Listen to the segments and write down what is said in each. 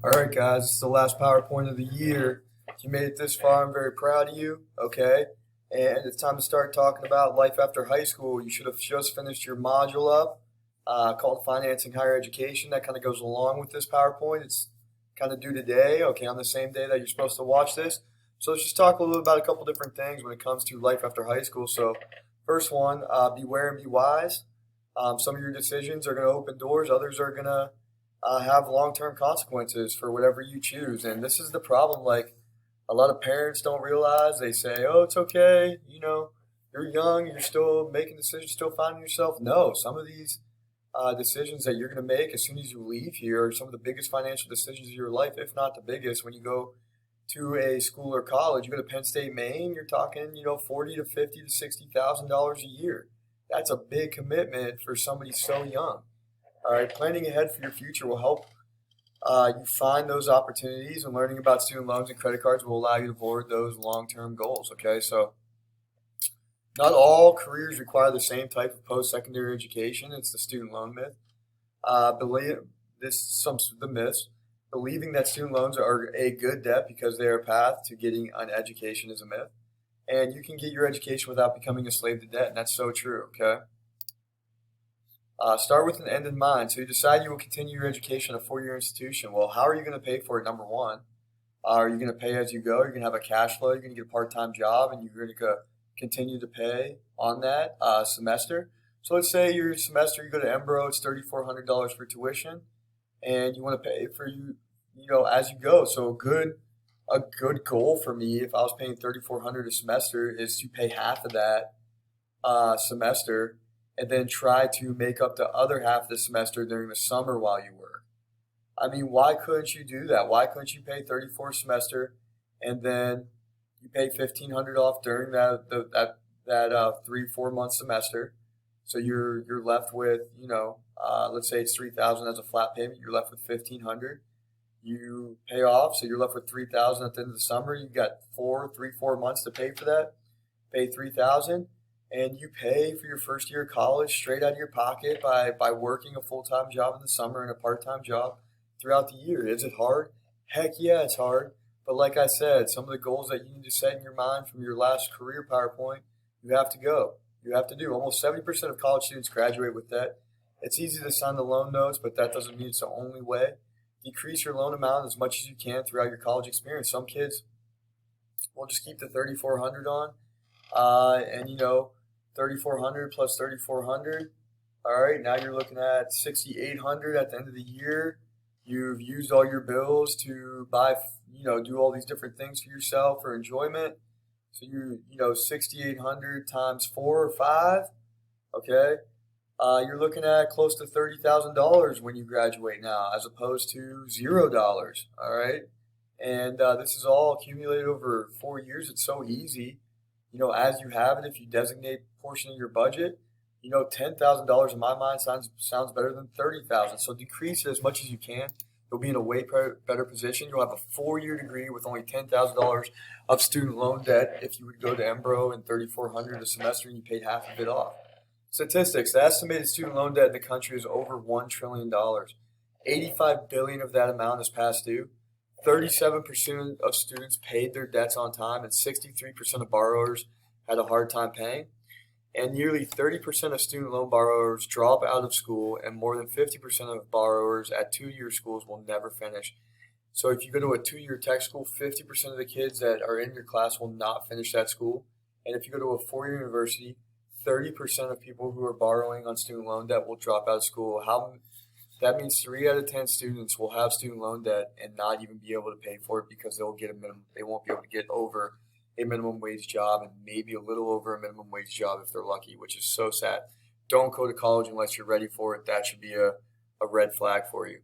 All right, guys, it's the last PowerPoint of the year. If you made it this far, I'm very proud of you. Okay, and it's time to start talking about life after high school. You should have just finished your module up called Financing Higher Education. That kind of goes along with this PowerPoint. It's kind of due today, okay, on the same day that you're supposed to watch this. So let's just talk a little bit about a couple different things when it comes to life after high school. So, first one, beware and be wise. Some of your decisions are going to open doors, others are going to have long-term consequences for whatever you choose. And this is the problem. Like a lot of parents don't realize. They say, "Oh, it's okay. You're young. You're still making decisions. Still finding yourself." No, some of these decisions that you're going to make as soon as you leave here are some of the biggest financial decisions of your life, if not the biggest. When you go to a school or college, you go to Penn State, Maine. You're talking, 40 to 50 to $60,000 a year. That's a big commitment for somebody so young. All right, planning ahead for your future will help you find those opportunities, and learning about student loans and credit cards will allow you to avoid those long-term goals. Okay, so not all careers require the same type of post-secondary education. It's the student loan myth. Believe this some of the myths. Believing that student loans are a good debt because they are a path to getting an education is a myth, and you can get your education without becoming a slave to debt, and that's so true. Okay. Start with an end in mind. So you decide you will continue your education at a four-year institution. Well, how are you going to pay for it? Number one, are you going to pay as you go? You're going to have a cash flow. You're going to get a part-time job, and you're going to continue to pay on that semester. So let's say your semester you go to Embro, it's $3,400 for tuition, and you want to pay for as you go. So a good goal for me, if I was paying $3,400 a semester, is to pay half of that semester and then try to make up the other half of the semester during the summer while you work. I mean, why couldn't you do that? Why couldn't you pay 34 semester and then you pay 1,500 off during that 3 4 month semester? So you're left with let's say it's 3,000 as a flat payment. You're left with 1,500. You pay off, so you're left with 3,000 at the end of the summer. You've got 4 months to pay for that. Pay 3,000. And you pay for your first year of college straight out of your pocket by working a full-time job in the summer and a part-time job throughout the year. Is it hard? Heck yeah, it's hard. But like I said, some of the goals that you need to set in your mind from your last career PowerPoint, you have to go. You have to do. Almost 70% of college students graduate with debt. It's easy to sign the loan notes, but that doesn't mean it's the only way. Decrease your loan amount as much as you can throughout your college experience. Some kids will just keep the 3,400 on, and 3,400 plus 3,400. All right, now you're looking at 6,800 at the end of the year. You've used all your bills to buy, do all these different things for yourself for enjoyment. So 6,800 times 4 or 5. Okay, you're looking at close to $30,000 when you graduate now, as opposed to $0. All right, and this is all accumulated over 4 years. It's so easy. As you have it, if you designate a portion of your budget, $10,000 in my mind sounds better than 30,000. So decrease it as much as you can. You'll be in a way better position. You'll have a 4-year degree with only $10,000 of student loan debt if you would go to Embro and 3,400 a semester and you paid half of it off. Statistics: the estimated student loan debt in the country is over $1 trillion. 85 billion of that amount is past due. 37% of students paid their debts on time, and 63% of borrowers had a hard time paying. And nearly 30% of student loan borrowers drop out of school, and more than 50% of borrowers at 2-year schools will never finish. So if you go to a 2-year tech school, 50% of the kids that are in your class will not finish that school. And if you go to a 4-year university, 30% of people who are borrowing on student loan debt will drop out of school. That means 3 out of 10 students will have student loan debt and not even be able to pay for it because they won't be able to get over a minimum wage job, and maybe a little over a minimum wage job if they're lucky, which is so sad. Don't go to college unless you're ready for it. That should be a red flag for you.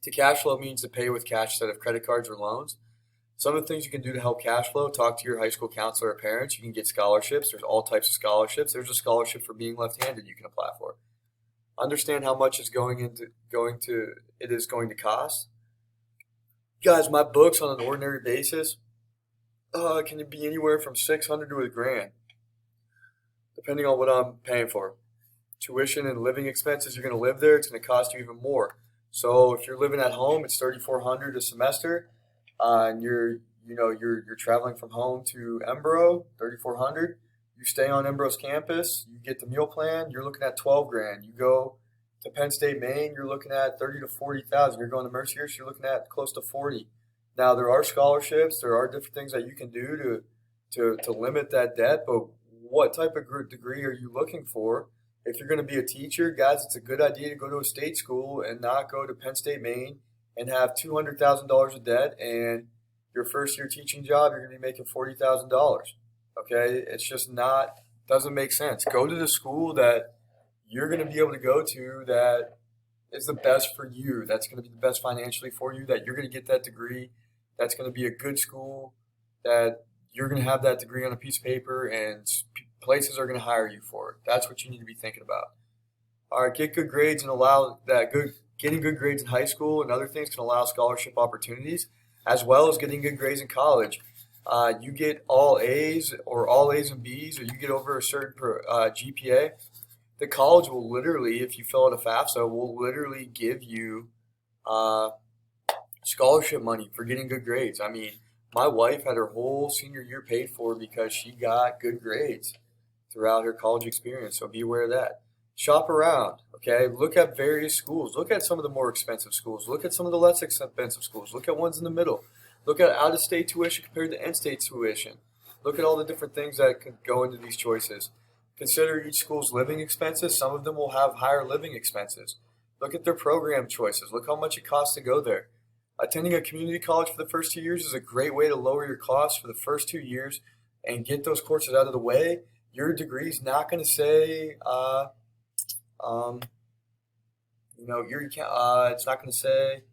To cash flow means to pay with cash instead of credit cards or loans. Some of the things you can do to help cash flow: talk to your high school counselor or parents. You can get scholarships. There's all types of scholarships. There's a scholarship for being left-handed you can apply for. Understand how much it is going to cost. Guys, my books on an ordinary basis can be anywhere from 600 to $1,000, depending on what I'm paying for. Tuition and living expenses, you're going to live there, it's going to cost you even more. So if you're living at home, it's 3,400 a semester, and you're traveling from home to Embro, 3,400. You stay on Embro's campus, you get the meal plan, you're looking at 12 grand. You go to Penn State, Maine, you're looking at 30 to 40,000. You're going to Mercyhurst, you're looking at close to 40. Now there are scholarships, there are different things that you can do to limit that debt, but what type of degree are you looking for? If you're going to be a teacher, guys, it's a good idea to go to a state school and not go to Penn State, Maine, and have $200,000 of debt. And your first year teaching job, you're going to be making $40,000. Okay, it's just not doesn't make sense. Go to the school that you're going to be able to go to that is the best for you. That's going to be the best financially for you. That you're going to get that degree. That's going to be a good school. That you're going to have that degree on a piece of paper, and places are going to hire you for it. That's what you need to be thinking about. All right, get good grades and allow that good. Getting good grades in high school and other things can allow scholarship opportunities, as well as getting good grades in college. You get all A's or all A's and B's, or you get over a certain GPA, the college will literally, if you fill out a FAFSA, will literally give you uh, scholarship money for getting good grades. I mean, my wife had her whole senior year paid for because she got good grades throughout her college experience. So be aware of that. Shop around, okay? Look at various schools. Look at some of the more expensive schools. Look at some of the less expensive schools. Look at ones in the middle. Look at out-of-state tuition compared to in-state tuition. Look at all the different things that could go into these choices. Consider each school's living expenses. Some of them will have higher living expenses. Look at their program choices. Look how much it costs to go there. Attending a community college for the first 2 years is a great way to lower your costs for the first 2 years and get those courses out of the way. Your degree is not going to say, it's not going to say,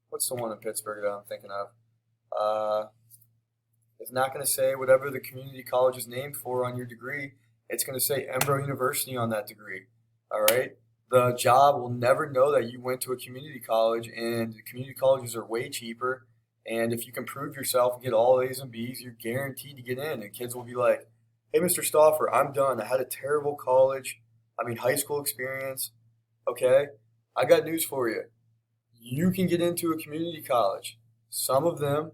what's the one in Pittsburgh that I'm thinking of? It's not going to say whatever the community college is named for on your degree. It's going to say Embro University on that degree. All right. The job will never know that you went to a community college, and the community colleges are way cheaper. And if you can prove yourself and get all A's and B's, you're guaranteed to get in. And kids will be like, "Hey, Mr. Stauffer, I'm done. I had a terrible high school experience. Okay, I got news for you. You can get into a community college. Some of them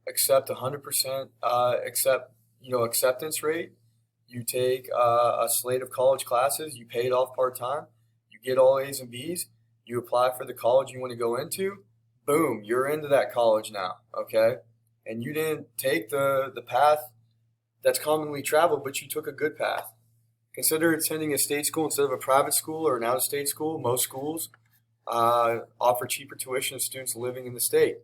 accept 100% acceptance rate. You take a slate of college classes. You pay it off part-time. You get all A's and B's. You apply for the college you want to go into. Boom, you're into that college now, okay? And you didn't take the path that's commonly traveled, but you took a good path. Consider attending a state school instead of a private school or an out-of-state school. Most schools offer cheaper tuition to students living in the state.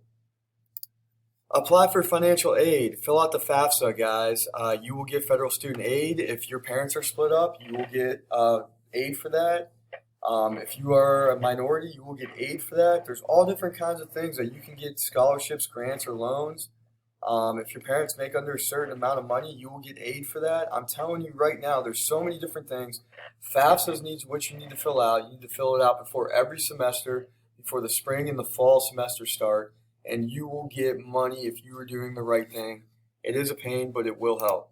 Apply for financial aid. Fill out the FAFSA, guys. You will get federal student aid. If your parents are split up, you will get aid for that. If you are a minority, you will get aid for that. There's all different kinds of things that you can get scholarships, grants, or loans. If your parents make under a certain amount of money, you will get aid for that. I'm telling you right now, there's so many different things. FAFSA needs what you need to fill out. You need to fill it out before every semester, before the spring and the fall semester start, and you will get money if you are doing the right thing. It is a pain, but it will help.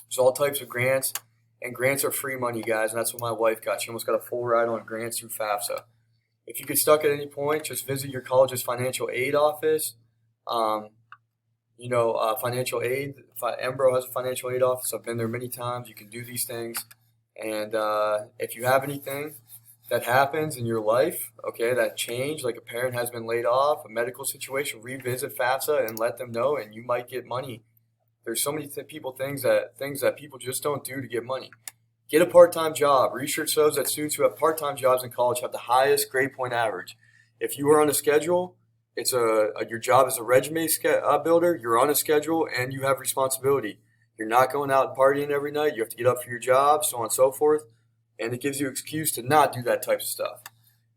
There's all types of grants, and grants are free money, guys, and that's what my wife got. She almost got a full ride on grants through FAFSA. If you get stuck at any point, just visit your college's financial aid office. Financial aid. Embro has a financial aid office. I've been there many times. You can do these things. And if you have anything that happens in your life, okay, that change, like a parent has been laid off, a medical situation, revisit FAFSA and let them know, and you might get money. There's so many things that people just don't do to get money. Get a part-time job. Research shows that students who have part-time jobs in college have the highest grade point average. If you are on a schedule, your job is a resume builder. You're on a schedule and you have responsibility. You're not going out and partying every night. You have to get up for your job, so on and so forth. And it gives you an excuse to not do that type of stuff.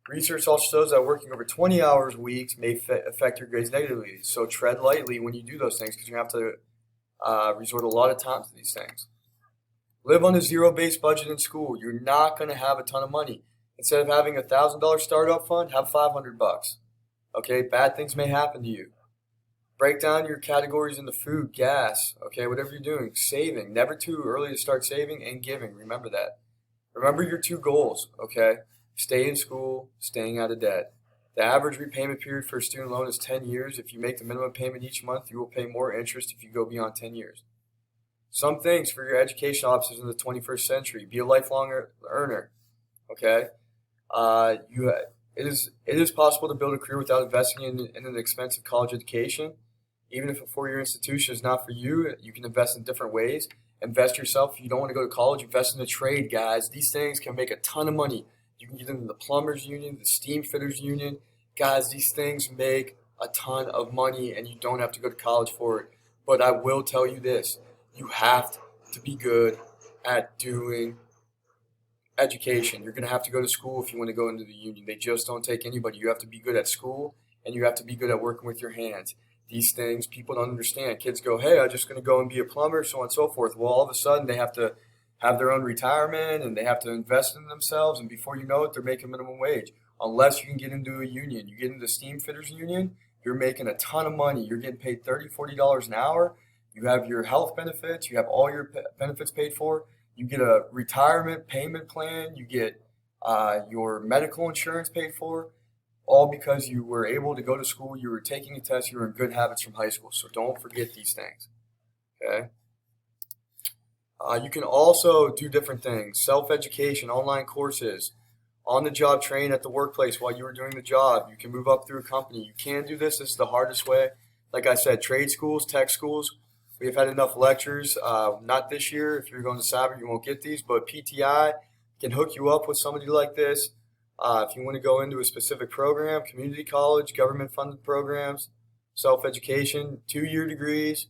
Research also shows that working over 20 hours a week may affect your grades negatively. So tread lightly when you do those things, because you have to resort a lot of time to these things. Live on a zero-based budget in school. You're not going to have a ton of money. Instead of having a $1,000 startup fund, have $500. Okay, bad things may happen to you. Break down your categories into food, gas, okay, whatever you're doing. Saving. Never too early to start saving and giving. Remember that. Remember your two goals, okay? stay in school, staying out of debt. The average repayment period for a student loan is 10 years. If you make the minimum payment each month, you will pay more interest if you go beyond 10 years. Some things for your education officers in the 21st century: be a lifelong earner. Okay, it is possible to build a career without investing in an expensive college education. Even if a four-year institution is not for you, you can invest in different ways. Invest yourself. If you don't want to go to college, invest in a trade, guys. These things can make a ton of money. You can get into the plumbers union, the steam fitters union. Guys, these things make a ton of money, and you don't have to go to college for it. But I will tell you this: you have to be good at doing education. You're going to have to go to school if you want to go into the union. They just don't take anybody. You have to be good at school, and you have to be good at working with your hands. These things people don't understand. Kids go, hey, I'm just going to go and be a plumber, so on and so forth. Well, all of a sudden they have to have their own retirement, and they have to invest in themselves, and before you know it, they're making minimum wage. Unless you can get into a union. You get into the steam fitters union, you're making a ton of money. You're getting paid $30, $40 an hour. You have your health benefits. You have all your benefits paid for. You get a retirement payment plan. You get your medical insurance paid for, all because you were able to go to school, you were taking a test, you were in good habits from high school. So don't forget these things, okay? You can also do different things: self-education, online courses, on-the-job train at the workplace while you were doing the job. You can move up through a company. You can do this. This is the hardest way. Like I said, trade schools, tech schools. We have had enough lectures. Not this year. If you're going to Sabre, you won't get these. But PTI can hook you up with somebody like this. If you want to go into a specific program, community college, government-funded programs, self-education, 2-year degrees.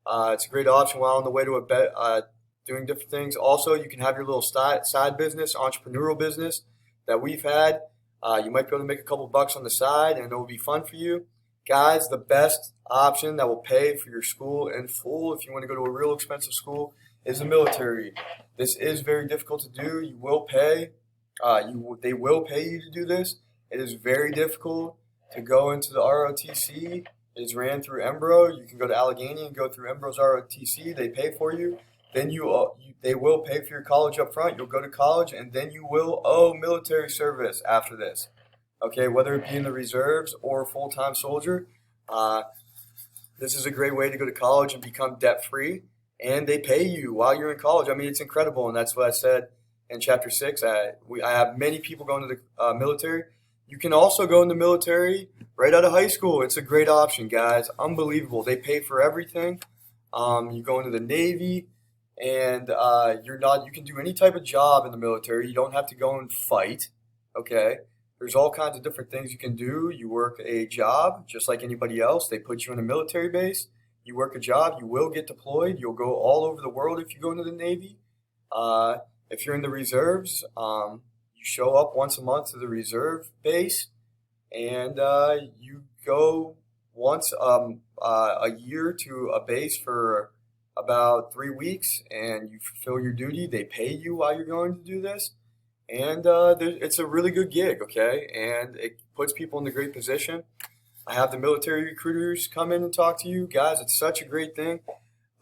It's a great option while on the way to doing different things. Also, you can have your little side business, entrepreneurial business that we've had. You might be able to make a couple bucks on the side, and it will be fun for you. Guys, the best option that will pay for your school in full, if you want to go to a real expensive school, is the military. This is very difficult to do. You will pay. They will pay you to do this. It is very difficult to go into the ROTC. It is ran through Embro. You can go to Allegheny and go through Embro's ROTC. They pay for you. Then they will pay for your college up front. You'll go to college, and then you will owe military service after this. Okay, whether it be in the reserves or a full-time soldier, this is a great way to go to college and become debt-free. And they pay you while you're in college. I mean, it's incredible, and that's what I said in Chapter 6. I have many people going to the military. You can also go in the military right out of high school. It's a great option, guys. Unbelievable. They pay for everything. You go into the Navy, and you can do any type of job in the military. You don't have to go and fight, okay? There's all kinds of different things you can do. You work a job just like anybody else. They put you in a military base. You work a job. You will get deployed. You'll go all over the world if you go into the Navy. If you're in the reserves, you show up once a month to the reserve base, and you go once a year to a base for about 3 weeks, and you fulfill your duty. They pay you while you're going to do this. And it's a really good gig, okay? And it puts people in a great position. I have the military recruiters come in and talk to you. Guys, it's such a great thing.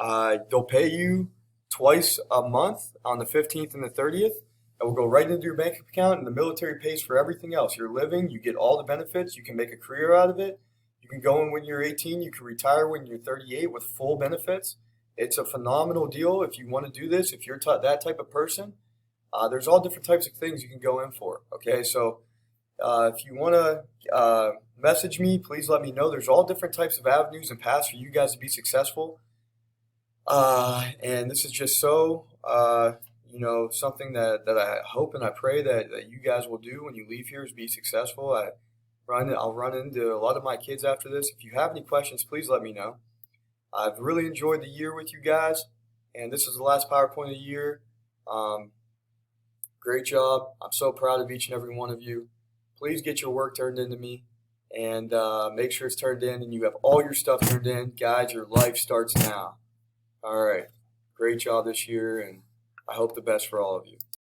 They'll pay you twice a month on the 15th and the 30th. It will go right into your bank account, and the military pays for everything else. You're living, you get all the benefits, you can make a career out of it. You can go in when you're 18, you can retire when you're 38 with full benefits. It's a phenomenal deal if you want to do this, if you're that type of person. There's all different types of things you can go in for, okay? So if you want to message me, please let me know. There's all different types of avenues and paths for you guys to be successful. And this is just so, something that I hope and I pray that you guys will do when you leave here is be successful. I'll run into a lot of my kids after this. If you have any questions, please let me know. I've really enjoyed the year with you guys, and this is the last PowerPoint of the year. Great job. I'm so proud of each and every one of you. Please get your work turned into me, and make sure it's turned in and you have all your stuff turned in. Guys, your life starts now. All right. Great job this year, and I hope the best for all of you.